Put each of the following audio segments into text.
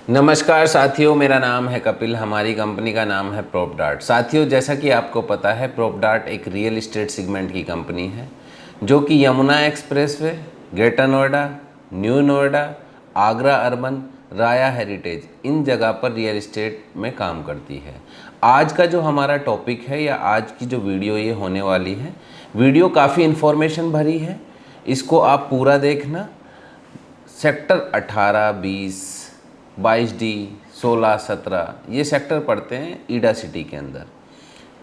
नमस्कार साथियों, मेरा नाम है कपिल। हमारी कंपनी का नाम है प्रोपडार्ट। साथियों, जैसा कि आपको पता है, प्रोपडार्ट एक रियल एस्टेट सेगमेंट की कंपनी है जो कि Yamuna expressway, greater Noida, new Noida, Agra urban, राया हेरिटेज, इन जगह पर रियल एस्टेट में काम करती है। आज का जो हमारा टॉपिक है या आज की जो वीडियो ये होने वाली है, वीडियो काफ़ी इन्फॉर्मेशन भरी है। इसको आप पूरा देखना। सेक्टर 18, 20, 22D, 16, 17 ये सेक्टर पड़ते हैं ईडा सिटी के अंदर,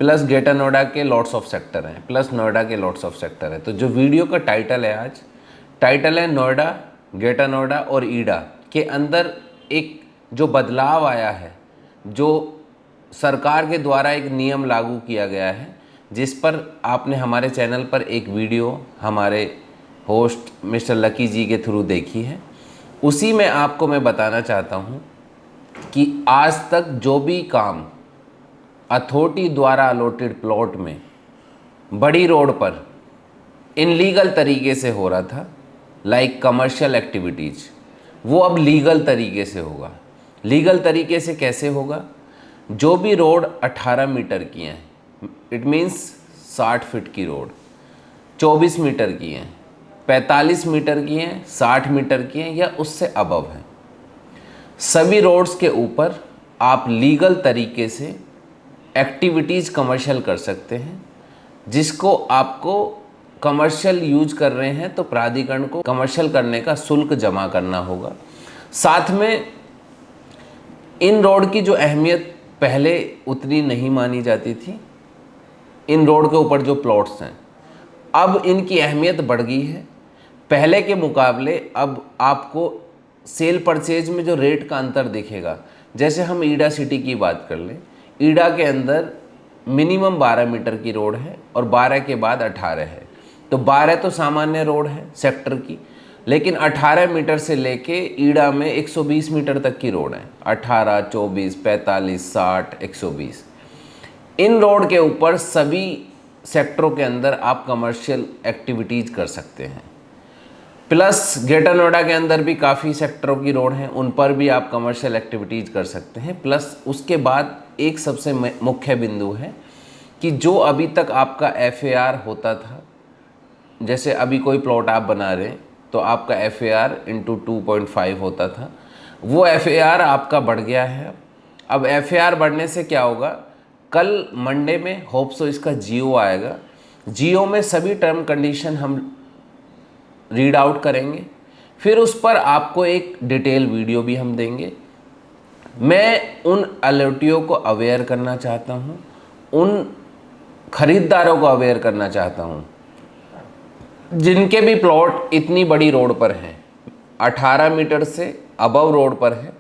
प्लस ग्रेटर नोएडा के लॉट्स ऑफ सेक्टर हैं, प्लस नोएडा के लॉट्स ऑफ सेक्टर है। तो जो वीडियो का टाइटल है, आज टाइटल है नोएडा, ग्रेटर नोएडा और ईडा के अंदर एक जो बदलाव आया है, जो सरकार के द्वारा एक नियम लागू किया गया है, जिस पर आपने हमारे चैनल पर एक वीडियो हमारे होस्ट मिस्टर लकी जी के थ्रू देखी है। उसी में आपको मैं बताना चाहता हूँ कि आज तक जो भी काम अथॉरिटी द्वारा अलॉटेड प्लॉट में बड़ी रोड पर इनलीगल तरीके से हो रहा था, लाइक कमर्शियल एक्टिविटीज़, वो अब लीगल तरीके से होगा। लीगल तरीके से कैसे होगा? जो भी रोड 18 मीटर की हैं, इट मीन्स 60 फीट की रोड, 24 मीटर की हैं, 45 मीटर की हैं, 60 मीटर की हैं या उससे अबव हैं, सभी रोड्स के ऊपर आप लीगल तरीके से एक्टिविटीज़ कमर्शियल कर सकते हैं। जिसको आपको कमर्शियल यूज कर रहे हैं तो प्राधिकरण को कमर्शियल करने का शुल्क जमा करना होगा। साथ में इन रोड की जो अहमियत पहले उतनी नहीं मानी जाती थी, इन रोड के ऊपर जो प्लॉट्स हैं, अब इनकी अहमियत बढ़ गई है। पहले के मुकाबले अब आपको सेल परचेज में जो रेट का अंतर दिखेगा, जैसे हम ईडा सिटी की बात कर लें, ईडा के अंदर मिनिमम 12 मीटर की रोड है और 12 के बाद 18 है। तो 12 तो सामान्य रोड है सेक्टर की, लेकिन 18 मीटर से लेके ईडा में 120 मीटर तक की रोड है। 18, 24, 45, 60, 120, इन रोड के ऊपर सभी सेक्टरों के अंदर आप कमर्शियल एक्टिविटीज़ कर सकते हैं। प्लस ग्रेटर नोएडा के अंदर भी काफ़ी सेक्टरों की रोड हैं, उन पर भी आप कमर्शियल एक्टिविटीज़ कर सकते हैं। प्लस उसके बाद एक सबसे मुख्य बिंदु है कि जो अभी तक आपका FAR होता था, जैसे अभी कोई प्लॉट आप बना रहे हैं तो आपका FAR इंटू 2.5 होता था, वो FAR आपका बढ़ गया है। अब FAR बढ़ने से क्या होगा, कल मंडे में होप सो इसका जियो आएगा। जियो में सभी टर्म कंडीशन हम रीड आउट करेंगे, फिर उस पर आपको एक डिटेल वीडियो भी हम देंगे। मैं उन अलर्टियों को अवेयर करना चाहता हूँ, उन खरीदारों को अवेयर करना चाहता हूँ जिनके भी प्लॉट इतनी बड़ी रोड पर हैं, 18 मीटर से अबव रोड पर है,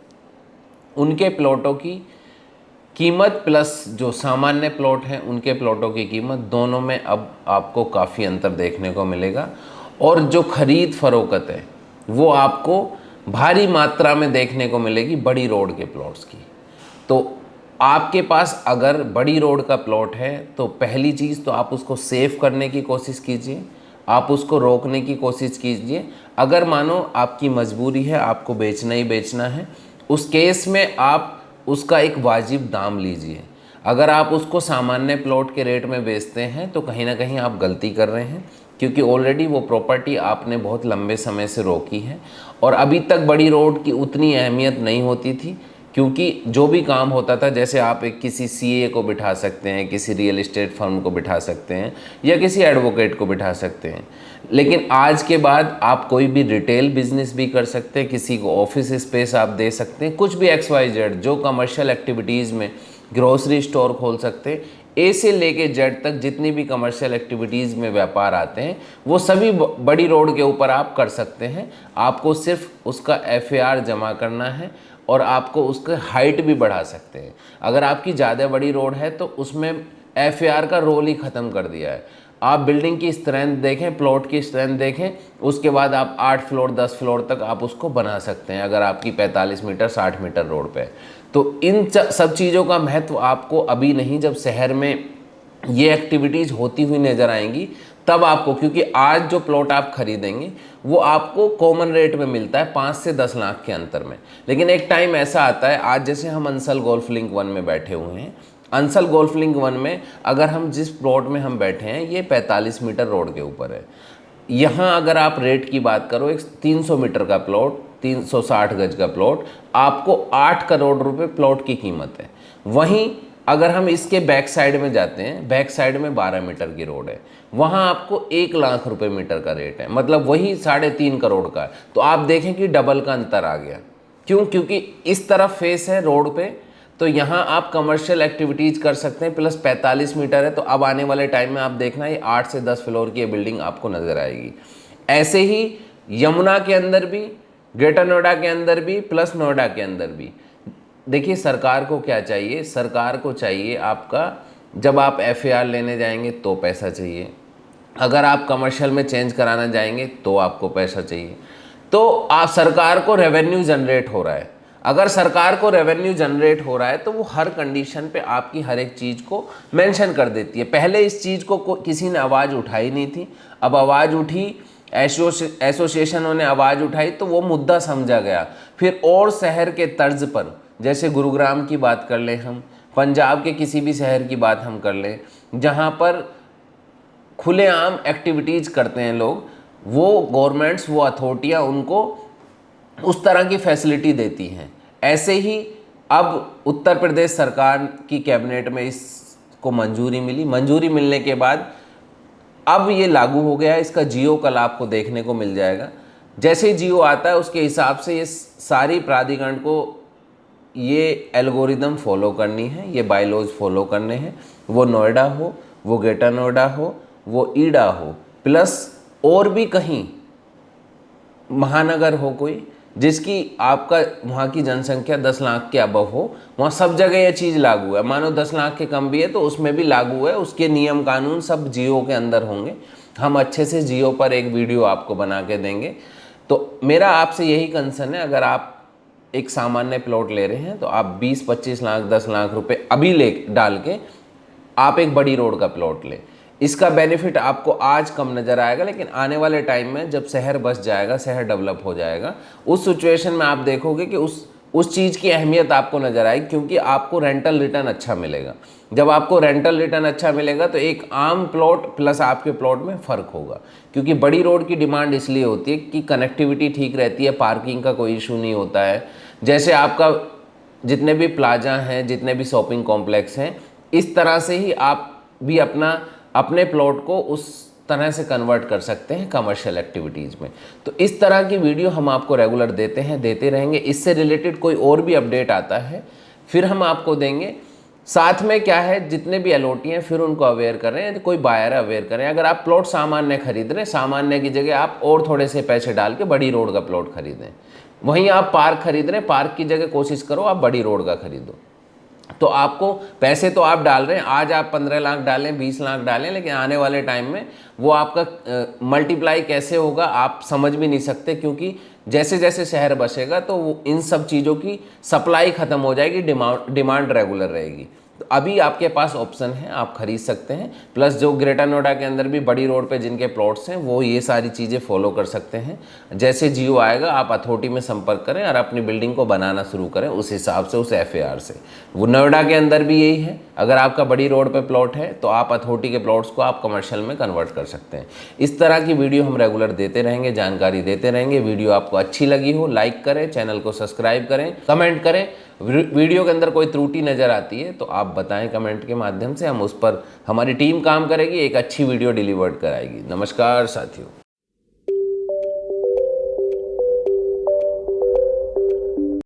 उनके प्लॉटों की कीमत प्लस जो सामान्य प्लॉट हैं उनके प्लॉटों की कीमत, दोनों में अब आपको काफ़ी अंतर देखने को मिलेगा। और जो खरीद फरोख्त है वो आपको भारी मात्रा में देखने को मिलेगी बड़ी रोड के प्लॉट्स की। तो आपके पास अगर बड़ी रोड का प्लॉट है तो पहली चीज़ तो आप उसको सेव करने की कोशिश कीजिए, आप उसको रोकने की कोशिश कीजिए। अगर मानो आपकी मजबूरी है, आपको बेचना ही बेचना है, उस केस में आप उसका एक वाजिब दाम लीजिए। अगर आप उसको सामान्य प्लॉट के रेट में बेचते हैं तो कहीं ना कहीं आप गलती कर रहे हैं, क्योंकि ऑलरेडी वो प्रॉपर्टी आपने बहुत लंबे समय से रोकी है। और अभी तक बड़ी रोड की उतनी अहमियत नहीं होती थी, क्योंकि जो भी काम होता था, जैसे आप एक किसी CA को बिठा सकते हैं, किसी रियल एस्टेट फर्म को बिठा सकते हैं या किसी एडवोकेट को बिठा सकते हैं, लेकिन आज के बाद आप कोई भी रिटेल बिजनेस भी कर सकते हैं, किसी को ऑफिस स्पेस आप दे सकते हैं, कुछ भी XYZ जो कमर्शियल एक्टिविटीज़ में ग्रोसरी स्टोर खोल सकते हैं। A से लेके Z तक जितनी भी कमर्शियल एक्टिविटीज़ में व्यापार आते हैं वो सभी बड़ी रोड के ऊपर आप कर सकते हैं। आपको सिर्फ उसका FAR जमा करना है और आपको उसके हाइट भी बढ़ा सकते हैं। अगर आपकी ज़्यादा बड़ी रोड है तो उसमें FAR का रोल ही ख़त्म कर दिया है। आप बिल्डिंग की स्ट्रेंथ देखें, प्लॉट की स्ट्रेंथ देखें, उसके बाद आप 8 फ्लोर 10 फ्लोर तक आप उसको बना सकते हैं अगर आपकी 45 मीटर 60 मीटर रोड पे। तो इन सब चीज़ों का महत्व आपको अभी नहीं, जब शहर में ये एक्टिविटीज़ होती हुई नज़र आएंगी तब आपको, क्योंकि आज जो प्लॉट आप खरीदेंगे वो आपको कॉमन रेट में मिलता है 5 से 10 लाख के अंतर में, लेकिन एक टाइम ऐसा आता है, आज जैसे हम अंसल गोल्फ लिंक 1 में बैठे हुए हैं, अंसल गोल्फ लिंक 1 में अगर हम जिस प्लॉट में हम बैठे हैं ये 45 मीटर रोड के ऊपर है। यहाँ अगर आप रेट की बात करो, एक 300 मीटर का प्लॉट, 360 गज का प्लॉट, आपको 8 करोड़ रुपए प्लॉट की कीमत है। वहीं अगर हम इसके बैक साइड में जाते हैं, बैक साइड में 12 मीटर की रोड है, वहाँ आपको 1 लाख रुपए मीटर का रेट है, मतलब वही 3.5 करोड़ का है। तो आप देखें कि डबल का अंतर आ गया। क्यों? क्योंकि इस तरफ फेस है रोड पे, तो यहाँ आप कमर्शियल एक्टिविटीज़ कर सकते हैं, प्लस 45 मीटर है, तो अब आने वाले टाइम में आप देखना ये 8 से 10 फ्लोर की ये बिल्डिंग आपको नज़र आएगी। ऐसे ही यमुना के अंदर भी, ग्रेटर नोएडा के अंदर भी, प्लस नोएडा के अंदर भी। देखिए सरकार को क्या चाहिए, सरकार को चाहिए आपका, जब आप FAR लेने जाएंगे तो पैसा चाहिए, अगर आप कमर्शियल में चेंज कराना जाएंगे तो आपको पैसा चाहिए। तो आप, सरकार को रेवेन्यू जनरेट हो रहा है, अगर सरकार को रेवेन्यू जनरेट हो रहा है तो वो हर कंडीशन पे आपकी हर एक चीज़ को मेंशन कर देती है। पहले इस चीज़ को किसी ने आवाज़ उठाई नहीं थी, अब आवाज़ उठी, एसोसिएशनों ने आवाज़ उठाई तो वो मुद्दा समझा गया। फिर और शहर के तर्ज पर, जैसे गुरुग्राम की बात कर लें हम, पंजाब के किसी भी शहर की बात हम कर लें जहाँ पर खुलेआम एक्टिविटीज़ करते हैं लोग, वो गवर्नमेंट्स, वो अथॉरिटियाँ उनको उस तरह की फैसिलिटी देती हैं। ऐसे ही अब उत्तर प्रदेश सरकार की कैबिनेट में इसको मंजूरी मिली, मंजूरी मिलने के बाद अब ये लागू हो गया है। इसका जियो कल आपको देखने को मिल जाएगा। जैसे ही जियो आता है उसके हिसाब से ये सारी प्राधिकरण को ये एल्गोरिदम फॉलो करनी है, ये बायलॉज फॉलो करने हैं, वो नोएडा हो, वो ग्रेटर नोएडा हो, वो ईडा हो, प्लस और भी कहीं महानगर हो कोई जिसकी आपका वहाँ की जनसंख्या 10 लाख के अबव हो, वहाँ सब जगह ये चीज़ लागू है। मानो 10 लाख के कम भी है तो उसमें भी लागू है, उसके नियम कानून सब जियो के अंदर होंगे। हम अच्छे से जियो पर एक वीडियो आपको बना के देंगे। तो मेरा आपसे यही कंसर्न है, अगर आप एक सामान्य प्लॉट ले रहे हैं तो आप 20-25 लाख 10 लाख रुपए अभी ले डाल के आप एक बड़ी रोड का प्लॉट लें। इसका बेनिफिट आपको आज कम नज़र आएगा, लेकिन आने वाले टाइम में जब शहर बस जाएगा, शहर डेवलप हो जाएगा, उस सिचुएशन में आप देखोगे कि उस चीज़ की अहमियत आपको नज़र आएगी, क्योंकि आपको रेंटल रिटर्न अच्छा मिलेगा। जब आपको रेंटल रिटर्न अच्छा मिलेगा तो एक आम प्लॉट प्लस आपके प्लॉट में फ़र्क होगा, क्योंकि बड़ी रोड की डिमांड इसलिए होती है कि कनेक्टिविटी ठीक रहती है, पार्किंग का कोई इशू नहीं होता है। जैसे आपका जितने भी प्लाजा हैं, जितने भी शॉपिंग कॉम्प्लेक्स हैं, इस तरह से ही आप भी अपने प्लॉट को उस तरह से कन्वर्ट कर सकते हैं कमर्शियल एक्टिविटीज़ में। तो इस तरह की वीडियो हम आपको रेगुलर देते हैं, देते रहेंगे। इससे रिलेटेड कोई और भी अपडेट आता है फिर हम आपको देंगे। साथ में क्या है, जितने भी अलॉटी हैं फिर उनको अवेयर करें, कोई बायर अवेयर करें। अगर आप प्लॉट सामान्य खरीद रहे हैं, सामान्य की जगह आप और थोड़े से पैसे डाल के बड़ी रोड का प्लॉट खरीदें। वहीं आप पार्क खरीद रहे हैं, पार्क की जगह कोशिश करो आप बड़ी रोड का खरीदो। तो आपको पैसे तो आप डाल रहे हैं, आज आप 15 लाख डालें, 20 लाख डालें, लेकिन आने वाले टाइम में वो आपका मल्टीप्लाई कैसे होगा आप समझ भी नहीं सकते, क्योंकि जैसे जैसे शहर बसेगा तो वो इन सब चीज़ों की सप्लाई ख़त्म हो जाएगी, डिमांड रेगुलर रहेगी। तो अभी आपके पास ऑप्शन है, आप खरीद सकते हैं। प्लस जो ग्रेटर नोएडा के अंदर भी बड़ी रोड पे जिनके प्लॉट्स हैं वो ये सारी चीज़ें फॉलो कर सकते हैं। जैसे जियो आएगा आप अथॉरिटी में संपर्क करें और अपनी बिल्डिंग को बनाना शुरू करें उस हिसाब से, उस FAR से। वो नोएडा के अंदर भी यही है, अगर आपका बड़ी रोड पर प्लॉट है तो आप अथॉरिटी के प्लॉट्स को आप कमर्शियल में कन्वर्ट कर सकते हैं। इस तरह की वीडियो हम रेगुलर देते रहेंगे, जानकारी देते रहेंगे। वीडियो आपको अच्छी लगी हो लाइक करें, चैनल को सब्सक्राइब करें, कमेंट करें। वीडियो के अंदर कोई त्रुटि नज़र आती है तो आप बताएं कमेंट के माध्यम से, हम उस पर, हमारी टीम काम करेगी, एक अच्छी वीडियो डिलीवर्ड कराएगी। नमस्कार साथियों।